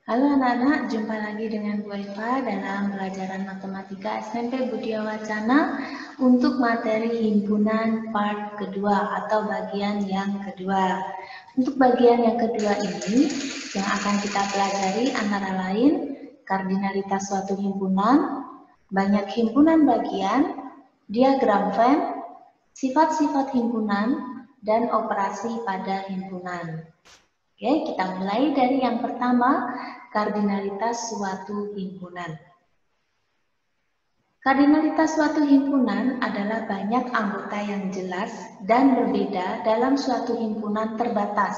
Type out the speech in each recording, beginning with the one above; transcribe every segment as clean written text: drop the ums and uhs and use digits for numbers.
Halo anak-anak, jumpa lagi dengan Bu Eva dalam pelajaran Matematika SMP Budia Wacana untuk materi himpunan part kedua atau bagian yang kedua. Untuk bagian yang kedua ini, yang akan kita pelajari antara lain kardinalitas suatu himpunan, banyak himpunan bagian, diagram Venn, sifat-sifat himpunan, dan operasi pada himpunan. Oke, kita mulai dari yang pertama, kardinalitas suatu himpunan. Kardinalitas suatu himpunan adalah banyak anggota yang jelas dan berbeda dalam suatu himpunan terbatas.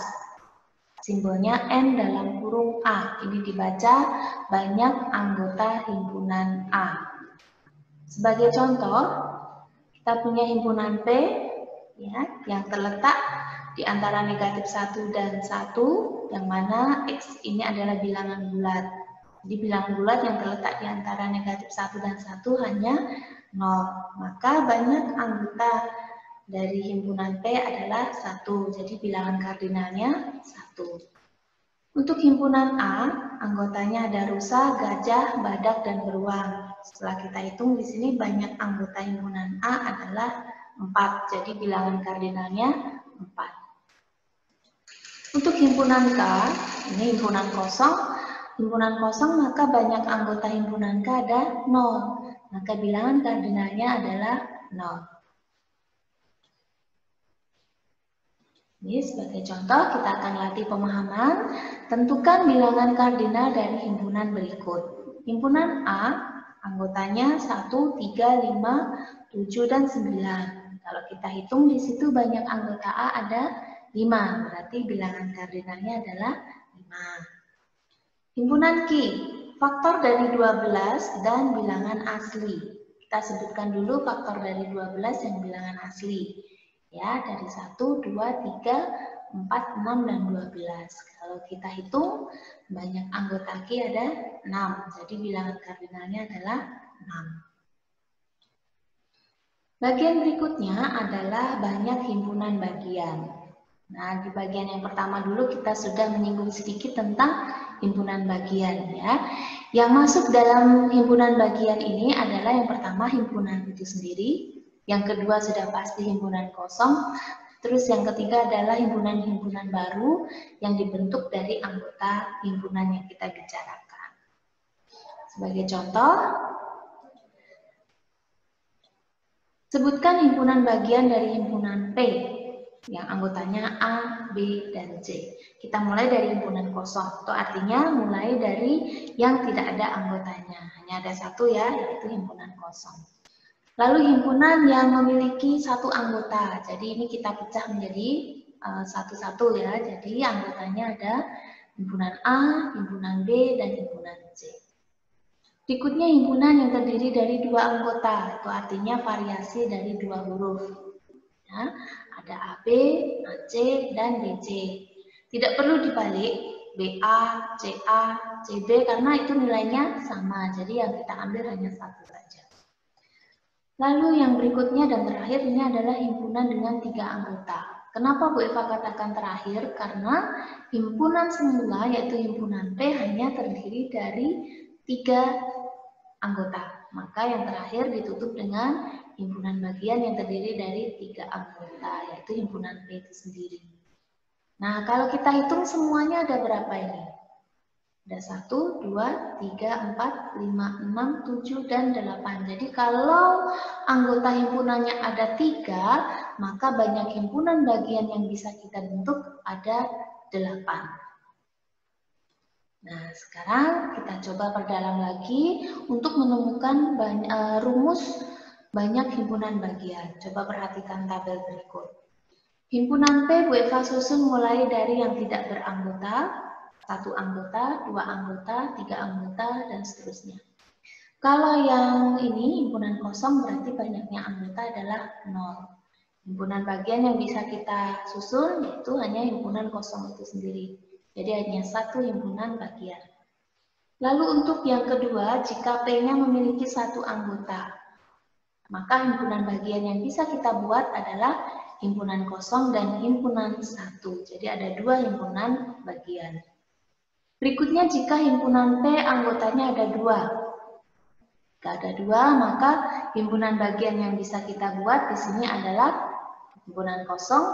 Simbolnya N dalam kurung A. Ini dibaca banyak anggota himpunan A. Sebagai contoh, kita punya himpunan P ya, yang terletak di antara negatif 1 dan 1, yang mana X ini adalah bilangan bulat. Jadi bilangan bulat yang terletak di antara negatif 1 dan 1 hanya 0. Maka banyak anggota dari himpunan P adalah 1. Jadi bilangan kardinalnya 1. Untuk himpunan A, anggotanya ada rusa, gajah, badak, dan beruang. Setelah kita hitung di sini banyak anggota himpunan A adalah 4. Jadi bilangan kardinalnya 4. Untuk himpunan K, ini himpunan kosong, maka banyak anggota himpunan K ada 0. Maka bilangan kardinalnya adalah 0. Ini sebagai contoh, kita akan latih pemahaman. Tentukan bilangan kardinal dari himpunan berikut. Himpunan A, anggotanya 1, 3, 5, 7, dan 9. Kalau kita hitung di situ banyak anggota A ada 5, berarti bilangan kardinalnya adalah 5. Himpunan Q, faktor dari 12 dan bilangan asli. Kita sebutkan dulu faktor dari 12 yang bilangan asli. Ya, dari 1, 2, 3, 4, 6, dan 12. Kalau kita hitung, banyak anggota Q ada 6. Jadi bilangan kardinalnya adalah 6. Bagian berikutnya adalah banyak himpunan bagian. Nah, di bagian yang pertama dulu kita sudah menyinggung sedikit tentang himpunan bagian ya. Yang masuk dalam himpunan bagian ini adalah yang pertama himpunan itu sendiri, yang kedua sudah pasti himpunan kosong, terus yang ketiga adalah himpunan-himpunan baru yang dibentuk dari anggota himpunan yang kita bicarakan. Sebagai contoh, sebutkan himpunan bagian dari himpunan P yang anggotanya A, B, dan C. Kita mulai dari himpunan kosong, itu artinya mulai dari yang tidak ada anggotanya. Hanya ada satu ya, yaitu himpunan kosong. Lalu himpunan yang memiliki satu anggota. Jadi ini kita pecah menjadi satu-satu ya. Jadi anggotanya ada himpunan A, himpunan B, dan himpunan C. Berikutnya himpunan yang terdiri dari dua anggota, itu artinya variasi dari dua huruf. Ya, ada AB, AC, dan BC. Tidak perlu dibalik, BA, CA, CB karena itu nilainya sama. Jadi yang kita ambil hanya satu saja. Lalu yang berikutnya dan terakhir ini adalah himpunan dengan 3 anggota. Kenapa Bu Eva katakan terakhir? Karena himpunan semula yaitu himpunan P hanya terdiri dari 3 anggota. Maka yang terakhir ditutup dengan himpunan bagian yang terdiri dari 3 anggota, yaitu himpunan P itu sendiri. Nah, kalau kita hitung semuanya ada berapa ini? Ada 1, 2, 3, 4, 5, 6, 7, dan 8. Jadi kalau anggota himpunannya ada 3, maka banyak himpunan bagian yang bisa kita bentuk ada 8. Nah, sekarang kita coba perdalam lagi untuk menemukan rumus banyak himpunan bagian. Coba perhatikan tabel berikut. Himpunan P Bu Eva susun mulai dari yang tidak beranggota, 1 anggota, 2 anggota, 3 anggota, dan seterusnya. Kalau yang ini himpunan kosong berarti banyaknya anggota adalah 0. Himpunan bagian yang bisa kita susun yaitu hanya himpunan kosong itu sendiri. Jadi hanya 1 himpunan bagian. Lalu untuk yang kedua, jika P-nya memiliki 1 anggota, maka himpunan bagian yang bisa kita buat adalah himpunan kosong dan himpunan 1. Jadi ada 2 himpunan bagian. Berikutnya jika himpunan P anggotanya ada 2. Jika ada 2, maka himpunan bagian yang bisa kita buat di sini adalah himpunan kosong,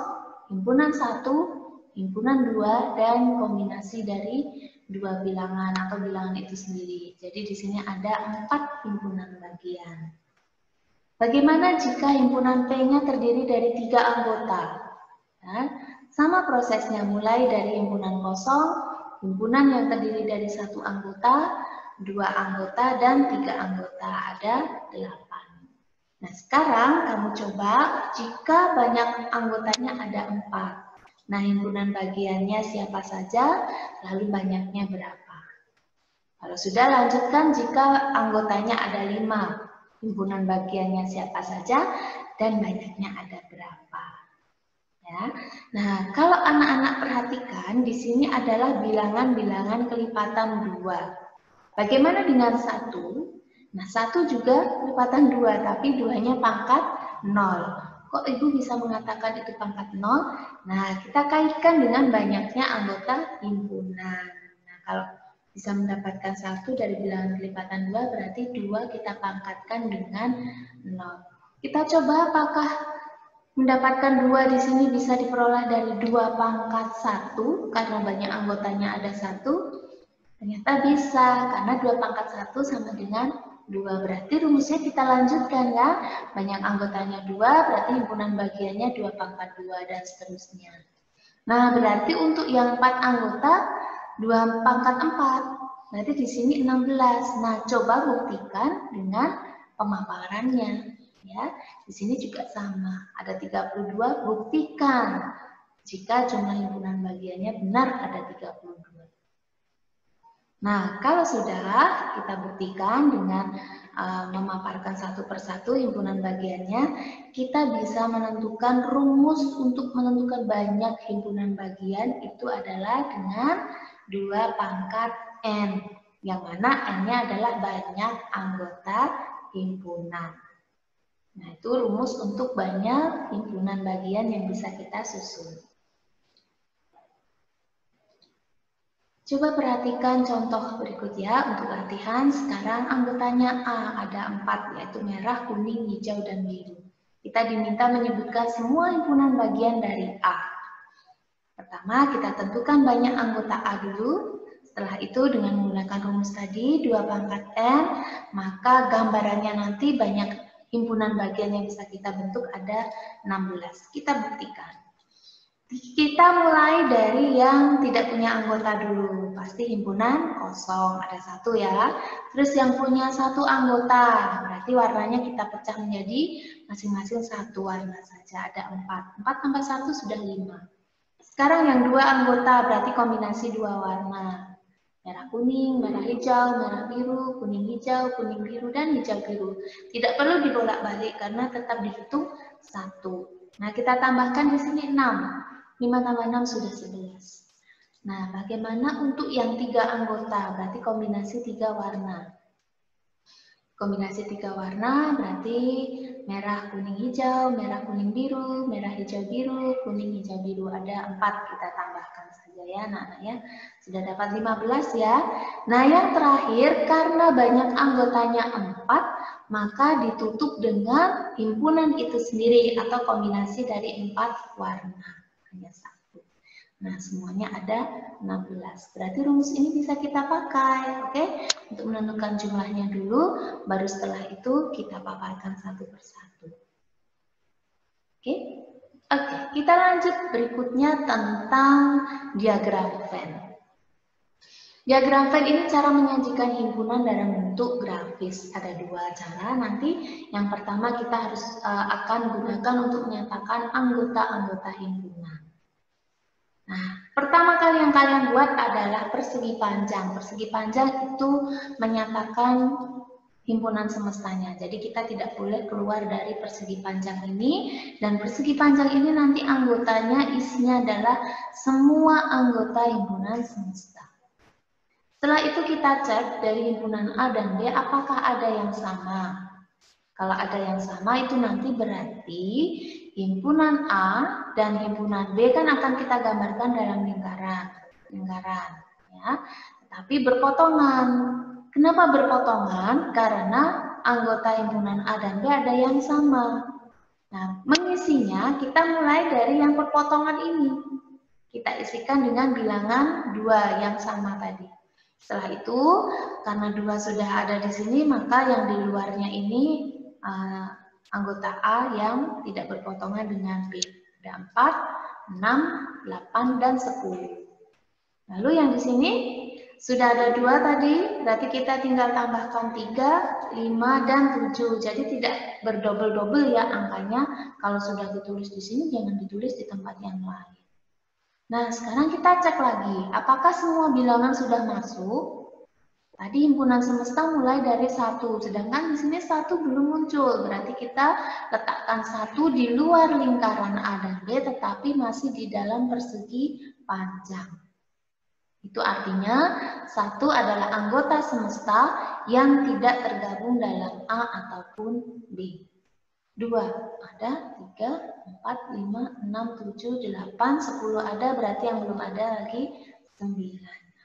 himpunan 1, himpunan 2, dan kombinasi dari 2 bilangan atau bilangan itu sendiri. Jadi di sini ada 4 himpunan bagian. Bagaimana jika himpunan P-nya terdiri dari 3 anggota? Nah, sama prosesnya, mulai dari himpunan kosong, himpunan yang terdiri dari 1 anggota, 2 anggota, dan 3 anggota, ada 8. Nah, sekarang kamu coba jika banyak anggotanya ada 4. Nah, himpunan bagiannya siapa saja, lalu banyaknya berapa? Kalau sudah, lanjutkan jika anggotanya ada 5. Himpunan bagiannya siapa saja, dan banyaknya ada berapa? Ya. Nah, kalau anak-anak perhatikan, di sini adalah bilangan-bilangan kelipatan 2. Bagaimana dengan 1? Nah, 1 juga kelipatan 2, tapi 2-nya pangkat 0. Kok Ibu bisa mengatakan itu pangkat 0? Nah, kita kaitkan dengan banyaknya anggota himpunan. Nah, kalau bisa mendapatkan 1 dari bilangan kelipatan 2, berarti 2 kita pangkatkan dengan 0. Kita coba apakah mendapatkan 2 di sini bisa diperoleh dari 2 pangkat 1, karena banyak anggotanya ada 1. Ternyata bisa, karena 2 pangkat 1 sama dengan 2. Berarti rumusnya kita lanjutkan ya. Banyak anggotanya 2, berarti himpunan bagiannya 2 pangkat 2, dan seterusnya. Nah, berarti untuk yang 4 anggota, 2 pangkat 4. Berarti di sini 16. Nah, coba buktikan dengan pemaparannya. Ya, di sini juga sama. Ada 32, buktikan jika jumlah himpunan bagiannya benar ada 32. Nah, kalau sudah kita buktikan dengan memaparkan satu persatu himpunan bagiannya, kita bisa menentukan rumus untuk menentukan banyak himpunan bagian itu adalah dengan 2 pangkat N, yang mana N-nya adalah banyak anggota himpunan. Nah, itu rumus untuk banyak himpunan bagian yang bisa kita susun. Coba perhatikan contoh berikut ya untuk latihan. Sekarang anggotanya A, ada 4, yaitu merah, kuning, hijau, dan biru. Kita diminta menyebutkan semua himpunan bagian dari A. Pertama, kita tentukan banyak anggota A dulu. Setelah itu dengan menggunakan rumus tadi, 2 pangkat N, maka gambarannya nanti banyak himpunan bagian yang bisa kita bentuk ada 16. Kita buktikan. Kita mulai dari yang tidak punya anggota dulu. Pasti himpunan kosong, ada 1 ya. Terus yang punya 1 anggota, berarti warnanya kita pecah menjadi masing-masing 1 warna saja, ada 4. 4 tambah 1 sudah 5. Sekarang yang 2 anggota, berarti kombinasi 2 warna. Merah kuning, merah hijau, merah biru, kuning hijau, kuning biru, dan hijau biru. Tidak perlu dibolak-balik karena tetap dihitung 1. Nah, kita tambahkan di sini 6. 5 tambah 6 sudah 11. Nah, bagaimana untuk yang 3 anggota? Berarti kombinasi 3 warna. Kombinasi 3 warna berarti merah kuning hijau, merah kuning biru, merah hijau biru, kuning hijau biru. Ada 4, kita tambahkan saja ya anak-anak ya. Sudah dapat 15 ya. Nah, yang terakhir karena banyak anggotanya 4, maka ditutup dengan himpunan itu sendiri atau kombinasi dari 4 warna. Hanya 1. Nah, semuanya ada 16. Berarti rumus ini bisa kita pakai, oke? Untuk menentukan jumlahnya dulu, baru setelah itu kita paparkan satu persatu. Oke? Oke, kita lanjut berikutnya tentang diagram Venn. Diagram Venn ini cara menyajikan himpunan dalam bentuk grafis. Ada 2 cara nanti. Yang pertama kita harus akan gunakan untuk menyatakan anggota-anggota himpunan. Nah, pertama kali yang kalian buat adalah persegi panjang. Persegi panjang itu menyatakan himpunan semestanya. Jadi kita tidak boleh keluar dari persegi panjang ini. Dan persegi panjang ini nanti anggotanya isinya adalah semua anggota himpunan semesta. Setelah itu kita cek dari himpunan A dan B apakah ada yang sama. Kalau ada yang sama itu nanti berarti himpunan A dan himpunan B kan akan kita gambarkan dalam lingkaran, ya, tapi berpotongan. Kenapa berpotongan? Karena anggota himpunan A dan B ada yang sama. Nah, mengisinya kita mulai dari yang berpotongan ini. Kita isikan dengan bilangan 2 yang sama tadi. Setelah itu, karena 2 sudah ada di sini, maka yang di luarnya ini anggota A yang tidak berpotongan dengan B. Ada 4, 6, 8, dan 10. Lalu yang di sini sudah ada 2 tadi, berarti kita tinggal tambahkan 3, 5, dan 7. Jadi tidak berdobel-dobel ya angkanya. Kalau sudah ditulis di sini, jangan ditulis di tempat yang lain. Nah, sekarang kita cek lagi, apakah semua bilangan sudah masuk? Tadi himpunan semesta mulai dari 1, sedangkan di sini 1 belum muncul. Berarti kita letakkan 1 di luar lingkaran A dan B, tetapi masih di dalam persegi panjang. Itu artinya 1 adalah anggota semesta yang tidak tergabung dalam A ataupun B. 2 ada, 3, 4, 5, 6, 7, 8, 10 ada, berarti yang belum ada lagi 9.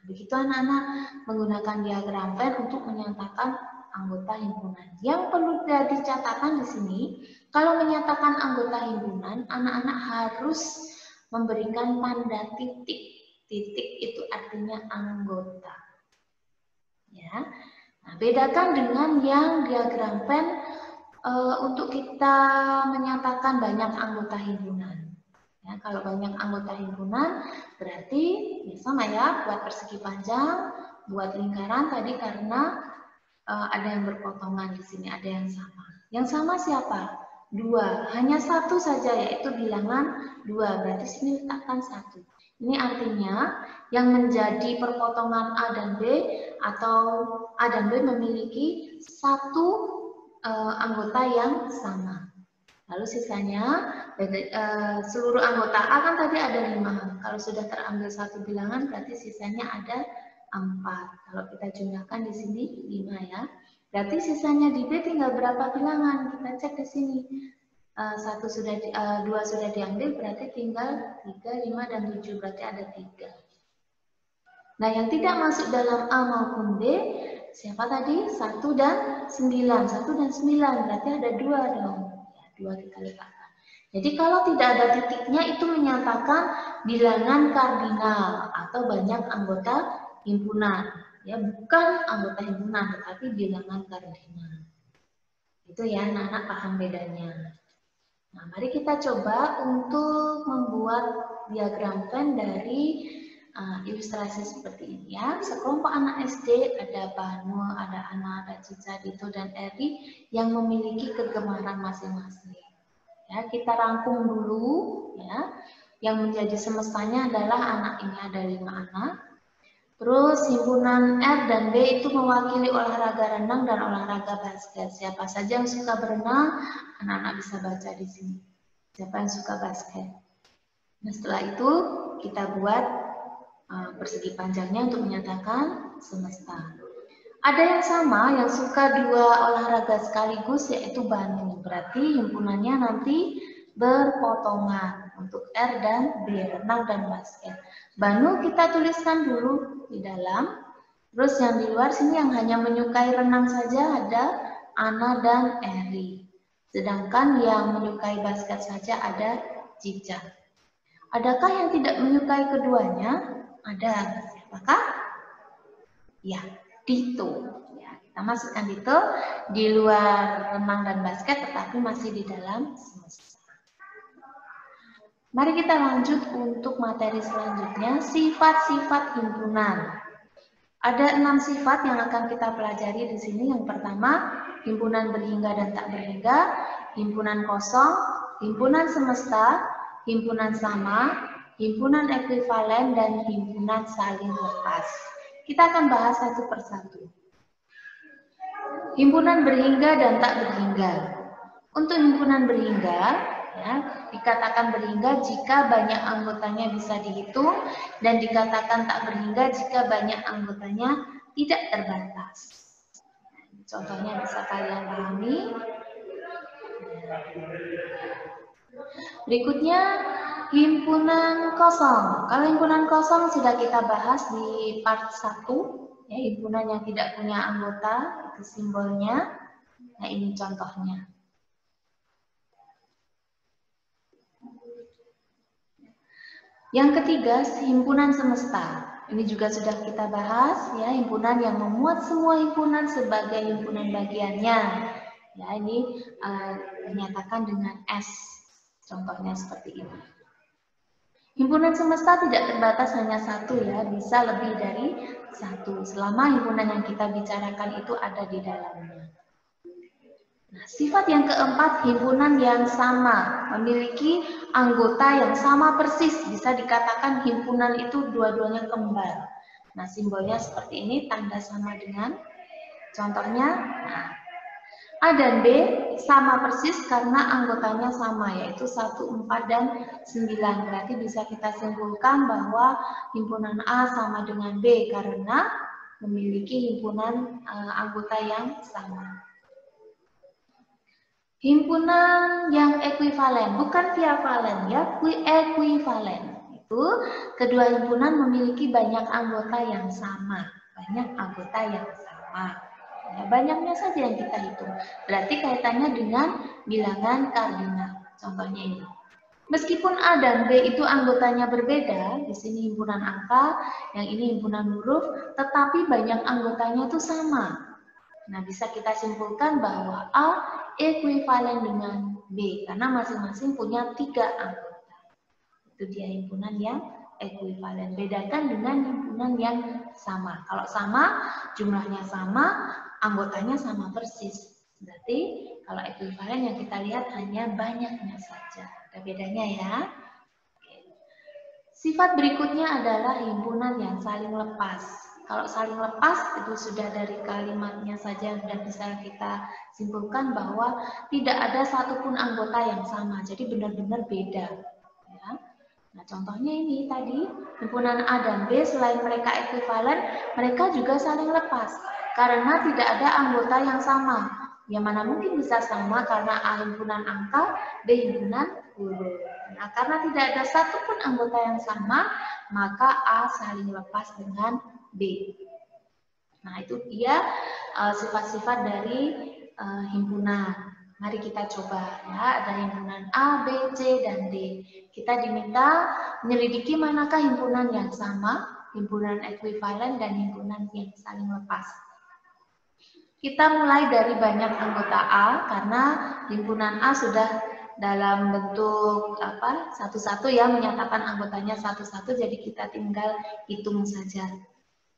Begitu anak-anak menggunakan diagram Venn untuk menyatakan anggota himpunan. Yang perlu dicatatkan di sini, kalau menyatakan anggota himpunan, anak-anak harus memberikan tanda titik. Titik itu artinya anggota. Ya. Nah, bedakan dengan yang diagram Venn untuk kita menyatakan banyak anggota himpunan. Ya, kalau banyak anggota himpunan berarti ya sama ya, buat persegi panjang, buat lingkaran tadi karena ada yang berpotongan di sini, ada yang sama. Yang sama siapa? 2. Hanya 1 saja yaitu bilangan 2. Berarti sini letakkan 1. Ini artinya yang menjadi perpotongan A dan B atau A dan B memiliki 1 anggota yang sama. Lalu sisanya seluruh anggota A kan tadi ada 5. Kalau sudah terambil 1 bilangan berarti sisanya ada 4. Kalau kita jumlahkan di sini 5 ya. Berarti sisanya di B tinggal berapa bilangan? Kita cek di sini. 2 sudah diambil berarti tinggal 3, 5, dan 7 berarti ada 3. Nah, yang tidak masuk dalam A maupun B siapa tadi? 1 dan 9. 1 dan 9 berarti ada 2 dong. Ya, 2 kita letakkan. Jadi kalau tidak ada titiknya itu menyatakan bilangan kardinal atau banyak anggota himpunan. Ya, bukan anggota himpunan tetapi bilangan kardinal. Itu ya anak-anak paham bedanya. Nah, mari kita coba untuk membuat diagram Venn dari ilustrasi seperti ini ya. Sekelompok anak SD, ada Banu, ada Ana, ada Cica, Dito, dan Eri yang memiliki kegemaran masing-masing. Ya, kita rangkum dulu ya. Yang menjadi semestanya adalah anak ini ada 5 anak. Terus himpunan R dan B itu mewakili olahraga renang dan olahraga basket. Siapa saja yang suka berenang, anak-anak bisa baca di sini. Siapa yang suka basket. Nah, setelah itu kita buat persegi panjangnya untuk menyatakan semesta. Ada yang sama yang suka 2 olahraga sekaligus yaitu Banu. Berarti himpunannya nanti berpotongan untuk R dan B, renang dan basket. Banu kita tuliskan dulu di dalam. Terus yang di luar sini yang hanya menyukai renang saja ada Ana dan Eri. Sedangkan yang menyukai basket saja ada Cica. Adakah yang tidak menyukai keduanya? Ada. Siapakah? Ya, Dito. Ya, kita masukkan Dito di luar renang dan basket, tetapi masih di dalam semesta. Mari kita lanjut untuk materi selanjutnya, sifat-sifat himpunan. Ada 6 sifat yang akan kita pelajari di sini. Yang pertama, himpunan berhingga dan tak berhingga, himpunan kosong, himpunan semesta, himpunan sama, himpunan ekuivalen, dan himpunan saling lepas. Kita akan bahas satu persatu. Himpunan berhingga dan tak berhingga. Untuk himpunan berhingga, ya, dikatakan berhingga jika banyak anggotanya bisa dihitung, dan dikatakan tak berhingga jika banyak anggotanya tidak terbatas. Contohnya bisa kalian pahami. Berikutnya, himpunan kosong. Kalau himpunan kosong sudah kita bahas di part 1, ya, himpunan yang tidak punya anggota, itu simbolnya. Nah, ini contohnya. Yang ketiga, himpunan semesta. Ini juga sudah kita bahas, ya, himpunan yang memuat semua himpunan sebagai himpunan bagiannya. Ya, ini dinyatakan dengan S. Contohnya seperti ini. Himpunan semesta tidak terbatas hanya satu, ya, bisa lebih dari satu. Selama himpunan yang kita bicarakan itu ada di dalamnya. Nah, sifat yang keempat, himpunan yang sama, memiliki anggota yang sama persis, bisa dikatakan himpunan itu dua-duanya kembar. Nah, simbolnya seperti ini, tanda sama dengan, contohnya, nah, A dan B sama persis karena anggotanya sama, yaitu 1, 4, dan 9. Berarti bisa kita simpulkan bahwa himpunan A sama dengan B karena memiliki himpunan anggota yang sama. Himpunan yang ekuivalen, bukan viavalen, ya, ekuivalen. Itu kedua himpunan memiliki banyak anggota yang sama, Ya, banyaknya saja yang kita hitung. Berarti kaitannya dengan bilangan kardinal. Contohnya ini. Meskipun A dan B itu anggotanya berbeda, di sini himpunan angka, yang ini himpunan huruf, tetapi banyak anggotanya itu sama. Nah, bisa kita simpulkan bahwa A ekuivalen dengan B, karena masing-masing punya 3 anggota. Itu dia himpunan yang ekuivalen. Bedakan dengan himpunan yang sama. Kalau sama, jumlahnya sama, anggotanya sama persis. Berarti kalau ekuivalen yang kita lihat hanya banyaknya saja. Ada bedanya, ya. Sifat berikutnya adalah himpunan yang saling lepas. Kalau saling lepas itu sudah dari kalimatnya saja sudah bisa kita simpulkan bahwa tidak ada satupun anggota yang sama. Jadi benar-benar beda. Ya. Nah, contohnya ini tadi himpunan A dan B selain mereka ekuivalen, mereka juga saling lepas karena tidak ada anggota yang sama. Yang mana mungkin bisa sama karena A himpunan angka, B himpunan huruf. Nah, karena tidak ada satupun anggota yang sama, maka A saling lepas dengan B. Nah, itu dia sifat-sifat dari himpunan. Mari kita coba, ya. Ada himpunan A, B, C, dan D. Kita diminta menyelidiki manakah himpunan yang sama, himpunan ekuivalen, dan himpunan yang saling lepas. Kita mulai dari banyak anggota A, karena himpunan A sudah dalam bentuk satu-satu, ya, menyatakan anggotanya satu-satu, jadi kita tinggal hitung saja.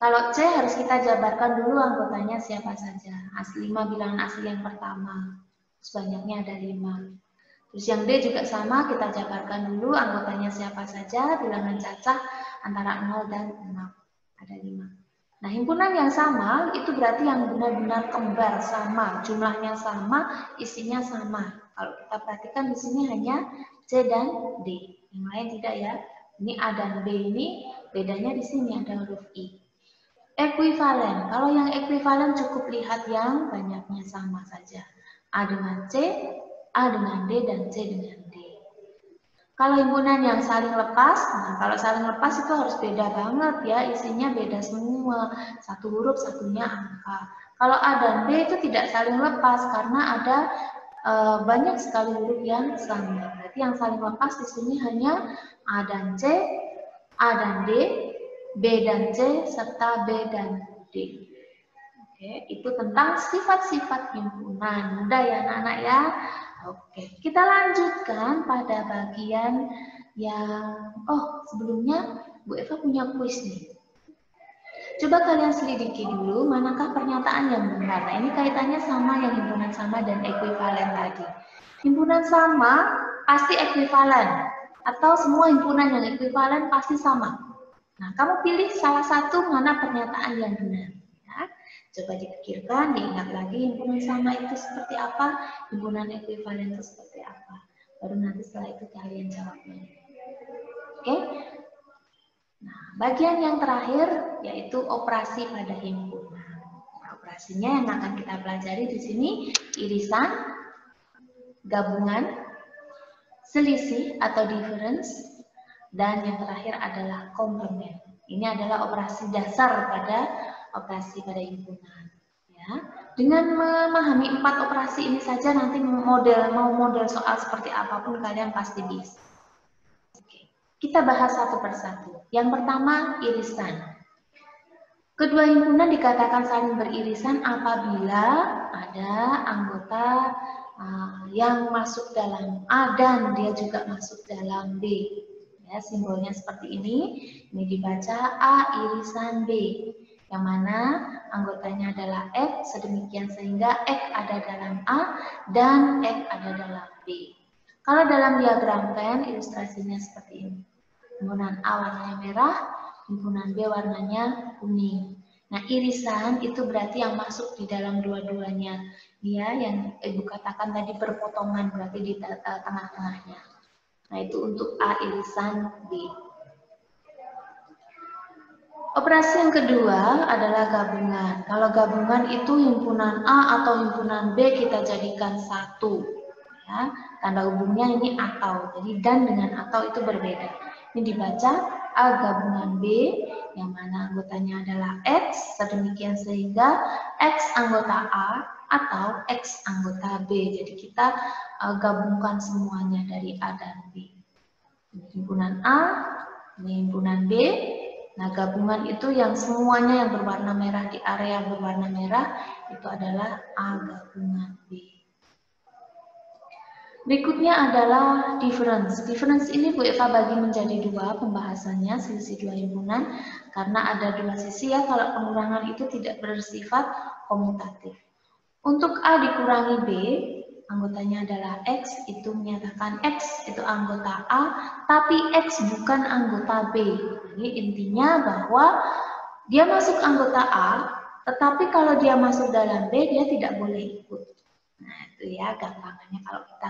Kalau C harus kita jabarkan dulu anggotanya siapa saja. 5 bilangan asli yang pertama. Sebanyaknya ada 5. Terus yang D juga sama, kita jabarkan dulu anggotanya siapa saja, bilangan cacah antara 0 dan 6. Ada 5. Nah, himpunan yang sama itu berarti yang benar-benar kembar, sama, jumlahnya sama, isinya sama. Kalau kita perhatikan di sini hanya C dan D. Yang lain tidak, ya. Ini A dan B ini bedanya di sini ada huruf I. Ekuivalen. Kalau yang ekuivalen cukup lihat yang banyaknya sama saja. A dengan C, A dengan D, dan C dengan D. Kalau himpunan yang saling lepas, nah kalau saling lepas itu harus beda banget, ya, isinya beda semua. Satu huruf, satunya angka. Kalau A dan B itu tidak saling lepas karena ada banyak sekali huruf yang sama. Berarti yang saling lepas di sini hanya A dan C, A dan D, B dan C, serta B dan D. Oke, itu tentang sifat-sifat himpunan. Mudah, ya, anak-anak, ya? Oke, kita lanjutkan pada bagian yang... sebelumnya Bu Eva punya kuis nih. Coba kalian selidiki dulu manakah pernyataan yang benar. Nah, ini kaitannya sama yang himpunan sama dan ekuivalen tadi. Himpunan sama pasti ekuivalen. Atau semua himpunan yang ekuivalen pasti sama. Nah, kamu pilih salah satu mana pernyataan yang benar. Ya. Coba dipikirkan, diingat lagi himpunan sama itu seperti apa, himpunan ekuivalen itu seperti apa. Baru nanti setelah itu kalian jawabnya. Oke? Nah, bagian yang terakhir yaitu operasi pada himpunan. Nah, operasinya yang akan kita pelajari di sini irisan, gabungan, selisih atau difference, Dan yang terakhir adalah komplement. Ini adalah operasi dasar pada operasi pada himpunan. Ya. Dengan memahami 4 operasi ini saja nanti mau model soal seperti apapun kalian pasti bisa. Oke. Kita bahas satu persatu. Yang pertama, irisan. Kedua himpunan dikatakan saling beririsan apabila ada anggota yang masuk dalam A dan dia juga masuk dalam B. Ya, simbolnya seperti ini. Ini dibaca A irisan B, yang mana anggotanya adalah X, sedemikian sehingga X ada dalam A dan X ada dalam B. Kalau dalam diagram Venn, ilustrasinya seperti ini. Himpunan A warnanya merah, himpunan B warnanya kuning. Nah, irisan itu berarti yang masuk di dalam dua-duanya. Ya, yang Ibu katakan tadi berpotongan berarti di tengah-tengahnya. Nah, itu untuk A irisan B. Operasi yang kedua adalah gabungan. Kalau gabungan itu himpunan A atau himpunan B kita jadikan satu. Ya, tanda hubungnya ini atau. Jadi dan dengan atau itu berbeda. Ini dibaca A gabungan B, yang mana anggotanya adalah X, sedemikian sehingga X anggota A atau X anggota B. Jadi kita gabungkan semuanya dari A dan B. Ini himpunan A, ini himpunan B. Nah, gabungan itu yang semuanya yang berwarna merah di area berwarna merah itu adalah A gabungan B. Berikutnya adalah difference. Difference ini Bu Eva bagi menjadi dua pembahasannya, selisih dua himpunan, karena ada dua sisi ya, kalau pengurangan itu tidak bersifat komutatif. Untuk A dikurangi B, anggotanya adalah X, itu menyatakan X itu anggota A, tapi X bukan anggota B. Ini intinya bahwa dia masuk anggota A, tetapi kalau dia masuk dalam B, dia tidak boleh ikut. Nah, itu ya gampangannya kalau kita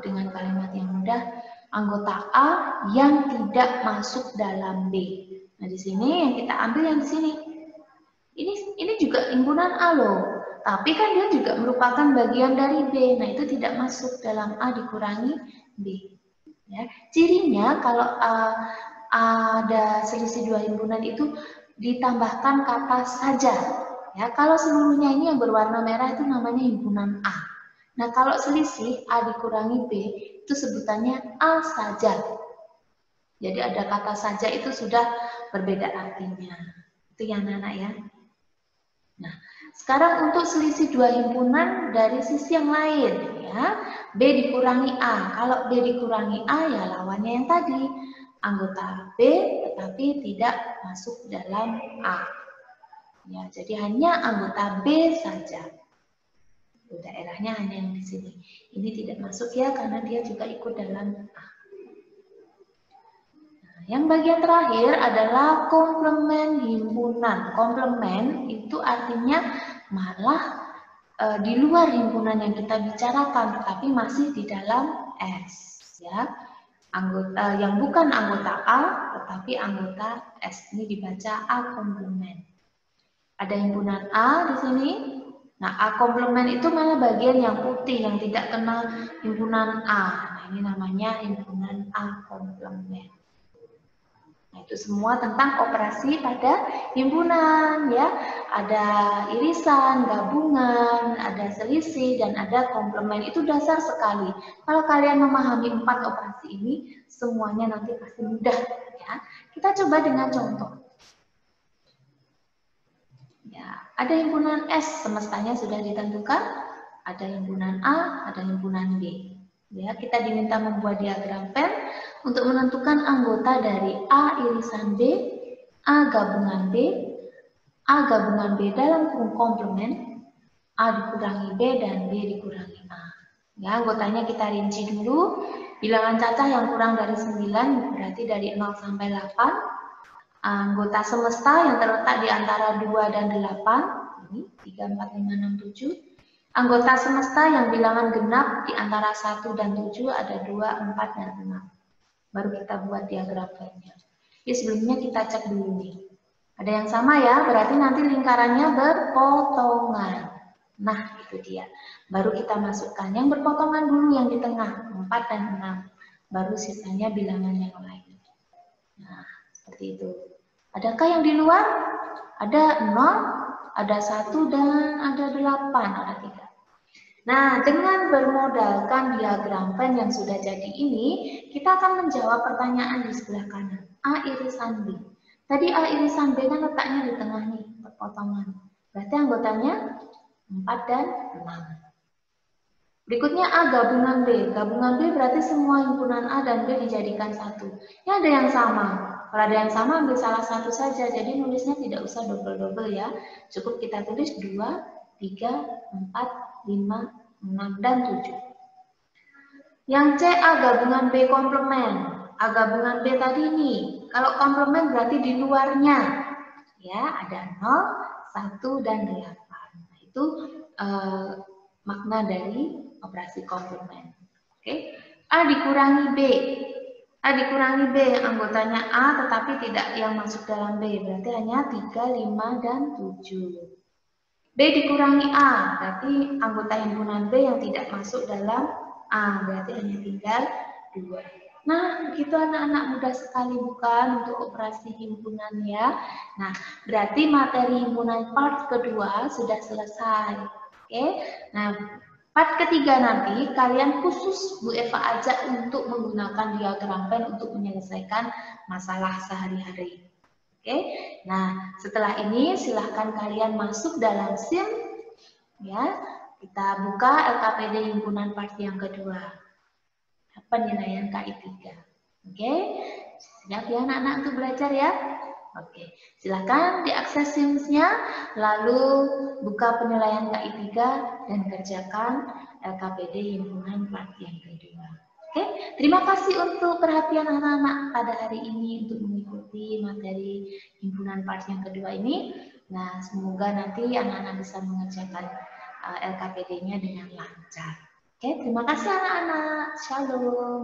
dengan kalimat yang mudah, anggota A yang tidak masuk dalam B. Nah, di sini yang kita ambil yang di sini. Ini juga himpunan A loh. Tapi kan dia juga merupakan bagian dari B. Nah, itu tidak masuk dalam A dikurangi B. Ya. Cirinya kalau ada selisih dua himpunan itu ditambahkan kata saja. Ya, kalau seluruhnya ini yang berwarna merah itu namanya himpunan A. Nah, kalau selisih A dikurangi B itu sebutannya A saja. Jadi ada kata saja itu sudah berbeda artinya. Itu yang anak-anak ya. Nah, sekarang untuk selisih dua himpunan dari sisi yang lain ya. B dikurangi A. Kalau B dikurangi A ya lawannya yang tadi. Anggota B tetapi tidak masuk dalam A. Ya, jadi hanya anggota B saja. Daerahnya hanya yang di sini. Ini tidak masuk ya karena dia juga ikut dalam A. Nah, yang bagian terakhir adalah komplement himpunan. Komplement itu artinya malah di luar himpunan yang kita bicarakan, tetapi masih di dalam S. Ya, anggota yang bukan anggota A, tetapi anggota S. Ini dibaca A komplement. Ada himpunan A di sini. Nah, A komplement itu malah bagian yang putih yang tidak kenal himpunan A. Nah, ini namanya himpunan A komplement. Nah, itu semua tentang operasi pada himpunan ya. Ada irisan, gabungan, ada selisih dan ada komplement. Itu dasar sekali. Kalau kalian memahami 4 operasi ini, semuanya nanti pasti mudah ya. Kita coba dengan contoh. Ya, ada himpunan S, semestanya sudah ditentukan. Ada himpunan A, ada himpunan B. Ya, kita diminta membuat diagram Venn untuk menentukan anggota dari A irisan B, A gabungan B, A gabungan B dalam komplement, A dikurangi B dan B dikurangi A. Ya, anggotanya kita rinci dulu. Bilangan cacah yang kurang dari 9 berarti dari 0 sampai 8. Anggota semesta yang terletak di antara 2 dan 8, ini 3, 4, 5, 6, 7. Anggota semesta yang bilangan genap di antara 1 dan 7 ada 2, 4, dan 6. Baru kita buat diagram Venn-nya. Jadi sebelumnya kita cek dulu nih. Ada yang sama ya, berarti nanti lingkarannya berpotongan. Nah, itu dia. Baru kita masukkan yang berpotongan dulu yang di tengah, 4 dan 6. Baru sisanya bilangan yang lain. Nah, seperti itu. Adakah yang di luar? Ada 0, ada 1, dan ada 8, ada 3. Nah, dengan bermodalkan diagram Venn yang sudah jadi ini, kita akan menjawab pertanyaan di sebelah kanan. A irisan B. Tadi A irisan B kan letaknya di tengah nih, perpotongan. Berarti anggotanya 4 dan 6. Berikutnya A gabungan B. Gabungan B berarti semua himpunan A dan B dijadikan satu. Ini ada yang sama. Kalau ada yang sama, ambil salah satu saja. Jadi nulisnya tidak usah double-double ya. Cukup kita tulis 2, 3, 4, 5, 6, dan 7. Yang C, A gabungan B komplement. A gabungan B tadi ini. Kalau komplement berarti di luarnya. Ya, ada 0, 1, dan 8. Nah, itu makna dari operasi komplement. Oke. A dikurangi B. A dikurangi B, anggotanya A tetapi tidak yang masuk dalam B. Berarti hanya 3, 5, dan 7. B dikurangi A, berarti anggota himpunan B yang tidak masuk dalam A. Berarti hanya tinggal 2. Nah, begitu anak-anak mudah sekali bukan untuk operasi himpunan ya. Nah, berarti materi himpunan part kedua sudah selesai. Oke. Nah, part ketiga nanti kalian khusus Bu Eva ajak untuk menggunakan diagram Venn untuk menyelesaikan masalah sehari-hari. Oke. Nah, setelah ini silahkan kalian masuk dalam SIM ya. Kita buka LKPD himpunan part yang kedua. Penilaian KI 3. Oke. Siap ya anak-anak untuk belajar ya? Oke, silakan diakses SIMS-nya, lalu buka penilaian KI 3 dan kerjakan LKPD himpunan part yang kedua. Oke, terima kasih untuk perhatian anak-anak pada hari ini untuk mengikuti materi himpunan part yang kedua ini. Nah, semoga nanti anak-anak bisa mengerjakan LKPD-nya dengan lancar. Oke, terima kasih anak-anak. Shalom.